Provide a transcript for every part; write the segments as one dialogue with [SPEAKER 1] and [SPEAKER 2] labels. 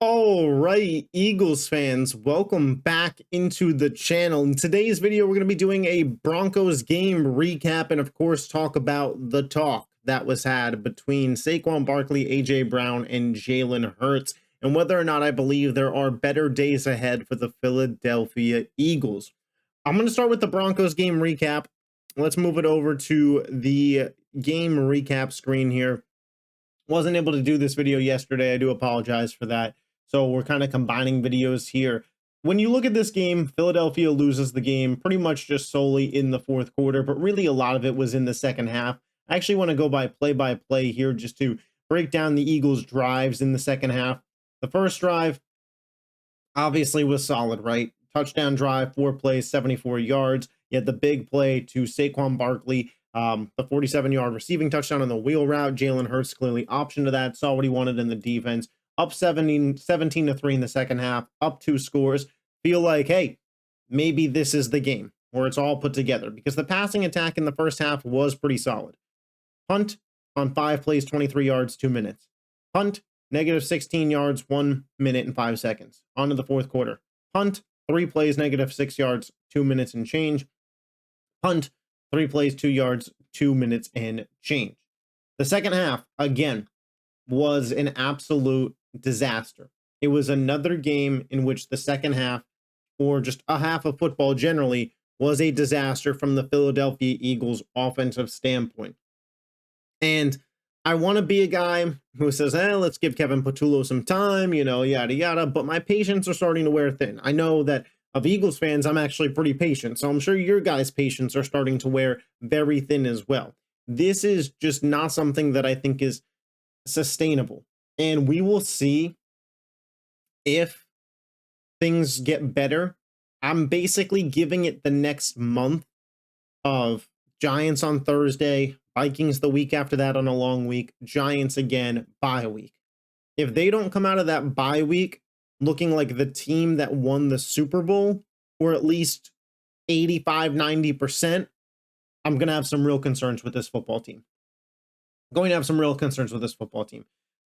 [SPEAKER 1] All right, Eagles fans, welcome back into the channel. In today's video, we're going to be doing a Broncos game recap and, of course, talk about the talk that was had between Saquon Barkley, A.J. Brown, and Jalen Hurts, and whether or not I believe there are better days ahead for the Philadelphia Eagles. I'm going to start with the Broncos game recap. Let's move it over to the game recap screen here. Wasn't able to do this video yesterday. I do apologize for that. So we're kind of combining videos here. When you look at this game, Philadelphia loses the game pretty much just solely in the fourth quarter, but really a lot of it was in the second half. I actually want to go by play here just to break down the Eagles' drives in the second half. The first drive obviously was solid, right? Touchdown drive, 4 plays, 74 yards. You had the big play to Saquon Barkley, the 47-yard receiving touchdown on the wheel route. Jalen Hurts clearly optioned to that, saw what he wanted in the defense. Up 17-3 in the second half, up 2 scores. Feel like, hey, maybe this is the game where it's all put together, because the passing attack in the first half was pretty solid. Punt on 5 plays, 23 yards, 2 minutes. Punt, negative 16 yards, 1 minute and 5 seconds. On to the fourth quarter. Punt, 3 plays, negative 6 yards, 2 minutes and change. Punt, 3 plays, 2 yards, 2 minutes and change. The second half, again, was an absolute disaster. It was another game in which the second half, or just a half of football generally, was a disaster from the Philadelphia Eagles offensive standpoint. And I want to be a guy who says, let's give Kevin Patullo some time, yada, yada. But my patience are starting to wear thin. I know that of Eagles fans, I'm actually pretty patient. So I'm sure your guys' patience are starting to wear very thin as well. This is just not something that I think is sustainable. And we will see if things get better. I'm basically giving it the next month of Giants on Thursday, Vikings the week after that on a long week, Giants again, bye week. If they don't come out of that bye week looking like the team that won the Super Bowl, or at least 85-90%, I'm going to have some real concerns with this football team.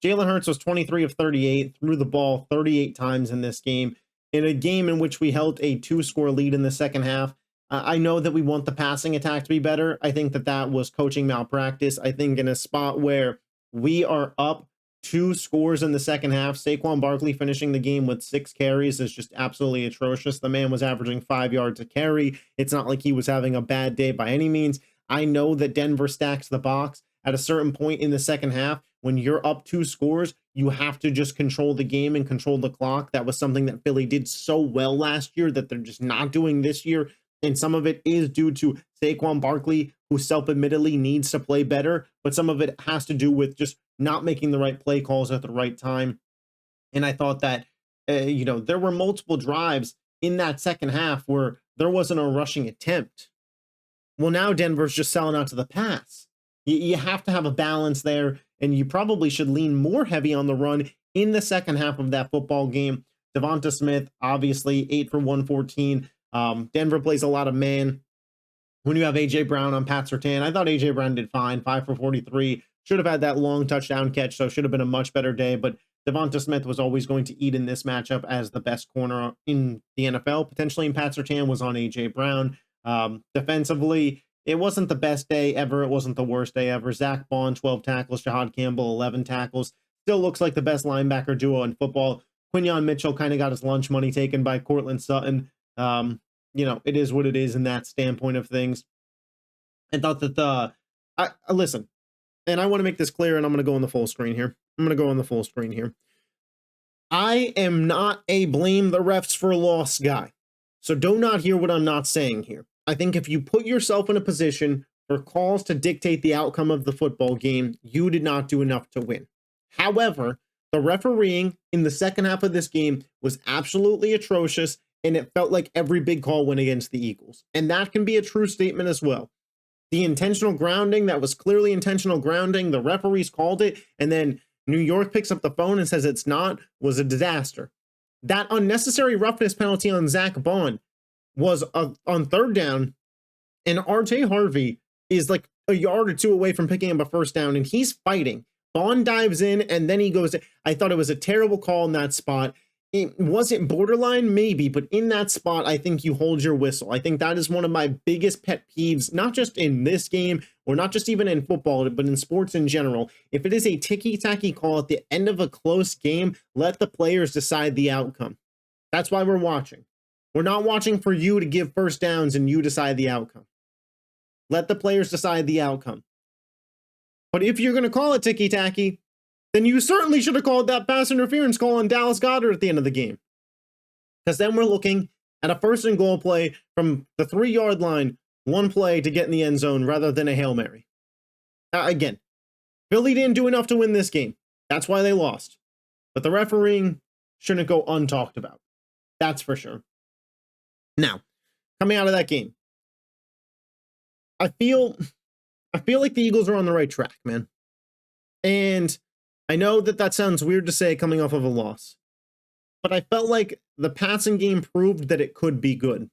[SPEAKER 1] Jalen Hurts was 23 of 38, threw the ball 38 times in this game, in a game in which we held a 2-score lead in the second half. I know that we want the passing attack to be better. I think that was coaching malpractice. I think in a spot where we are up 2 scores in the second half, Saquon Barkley finishing the game with 6 carries is just absolutely atrocious. The man was averaging 5 yards a carry. It's not like he was having a bad day by any means. I know that Denver stacks the box. At a certain point in the second half, when you're up 2 scores, you have to just control the game and control the clock. That was something that Philly did so well last year that they're just not doing this year. And some of it is due to Saquon Barkley, who self-admittedly needs to play better, but some of it has to do with just not making the right play calls at the right time. And I thought that, there were multiple drives in that second half where there wasn't a rushing attempt. Well, now Denver's just selling out to the pass. You have to have a balance there, and you probably should lean more heavy on the run in the second half of that football game. Devonta Smith, obviously, 8 for 114. Denver plays a lot of man. When you have A.J. Brown on Pat Surtain, I thought A.J. Brown did fine, 5 for 43. Should have had that long touchdown catch, so should have been a much better day. But Devonta Smith was always going to eat in this matchup as the best corner in the NFL. Potentially, and Pat Surtain was on A.J. Brown. Defensively, it wasn't the best day ever. It wasn't the worst day ever. Zach Bond, 12 tackles. Jahad Campbell, 11 tackles. Still looks like the best linebacker duo in football. Quinyon Mitchell kind of got his lunch money taken by Cortland Sutton. It is what it is in that standpoint of things. I thought that listen, and I want to make this clear, and I'm going to go on the full screen here. I am not a blame the refs for loss guy. So do not hear what I'm not saying here. I think if you put yourself in a position for calls to dictate the outcome of the football game, you did not do enough to win. However, the refereeing in the second half of this game was absolutely atrocious, and it felt like every big call went against the Eagles. And that can be a true statement as well. The intentional grounding, that was clearly intentional grounding. The referees called it, and then New York picks up the phone and says it's not, was a disaster. That unnecessary roughness penalty on Zach Bond was on third down, and RJ Harvey is like a yard or two away from picking up a first down, and he's fighting. Bond dives in, and then he goes. I thought it was a terrible call in that spot. It wasn't borderline, maybe, but in that spot, I think you hold your whistle. I think that is one of my biggest pet peeves, not just in this game or not just even in football, but in sports in general. If it is a ticky-tacky call at the end of a close game, let the players decide the outcome. That's why we're watching. We're not watching for you to give first downs and you decide the outcome. Let the players decide the outcome. But if you're going to call it ticky-tacky, then you certainly should have called that pass interference call on Dallas Goedert at the end of the game. Because then we're looking at a first and goal play from the 3-yard line, one play to get in the end zone rather than a Hail Mary. Again, Philly didn't do enough to win this game. That's why they lost. But the refereeing shouldn't go untalked about. That's for sure. Now, coming out of that game, I feel like the Eagles are on the right track, man. And I know that sounds weird to say coming off of a loss, but I felt like the passing game proved that it could be good.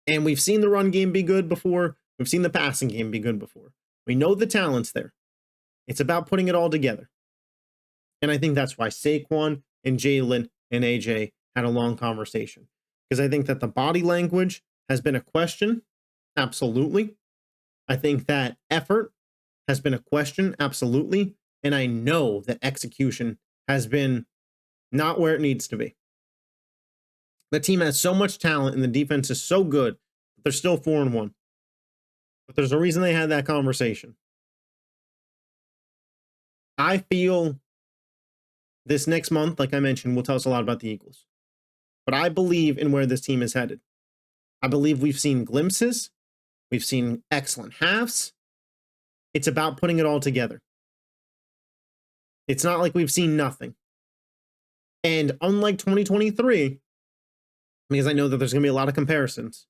[SPEAKER 1] And we've seen the run game be good before. We've seen the passing game be good before. We know the talent's there. It's about putting it all together. And I think that's why Saquon and Jalen and AJ had a long conversation. Because I think that the body language has been a question. Absolutely. I think that effort has been a question. Absolutely. And I know that execution has been not where it needs to be. The team has so much talent and the defense is so good, but they're still 4-1. But there's a reason they had that conversation. I feel this next month, like I mentioned, will tell us a lot about the Eagles. But I believe in where this team is headed. I believe we've seen glimpses. We've seen excellent halves. It's about putting it all together. It's not like we've seen nothing. And unlike 2023, because I know that there's going to be a lot of comparisons,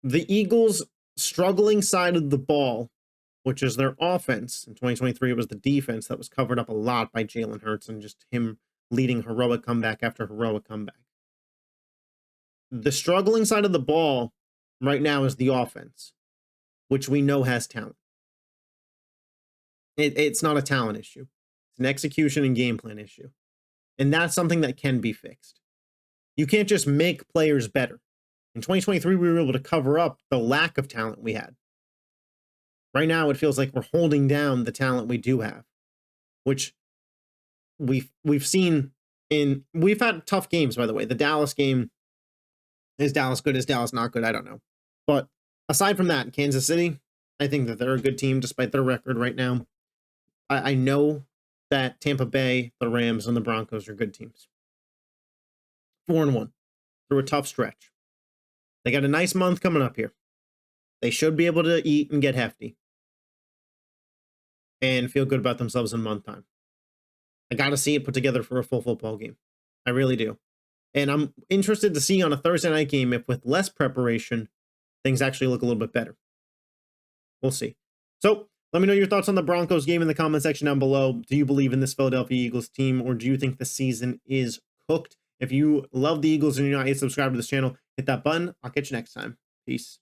[SPEAKER 1] the Eagles' struggling side of the ball, which is their offense, in 2023 it was the defense that was covered up a lot by Jalen Hurts and just him leading heroic comeback after heroic comeback. The struggling side of the ball right now is the offense, which we know has talent. It's not a talent issue. It's an execution and game plan issue. And that's something that can be fixed. You can't just make players better. In 2023, we were able to cover up the lack of talent we had. Right now, it feels like we're holding down the talent we do have, which we've seen we've had tough games, by the way. The Dallas game, is Dallas good? Is Dallas not good? I don't know. But aside from that, Kansas City, I think that they're a good team despite their record right now. I know that Tampa Bay, the Rams, and the Broncos are good teams. 4-1 through a tough stretch. They got a nice month coming up here. They should be able to eat and get hefty and feel good about themselves in month time. I got to see it put together for a full football game. I really do. And I'm interested to see on a Thursday night game if with less preparation, things actually look a little bit better. We'll see. So let me know your thoughts on the Broncos game in the comment section down below. Do you believe in this Philadelphia Eagles team, or do you think the season is cooked? If you love the Eagles and you're not yet subscribed to this channel, hit that button. I'll catch you next time. Peace.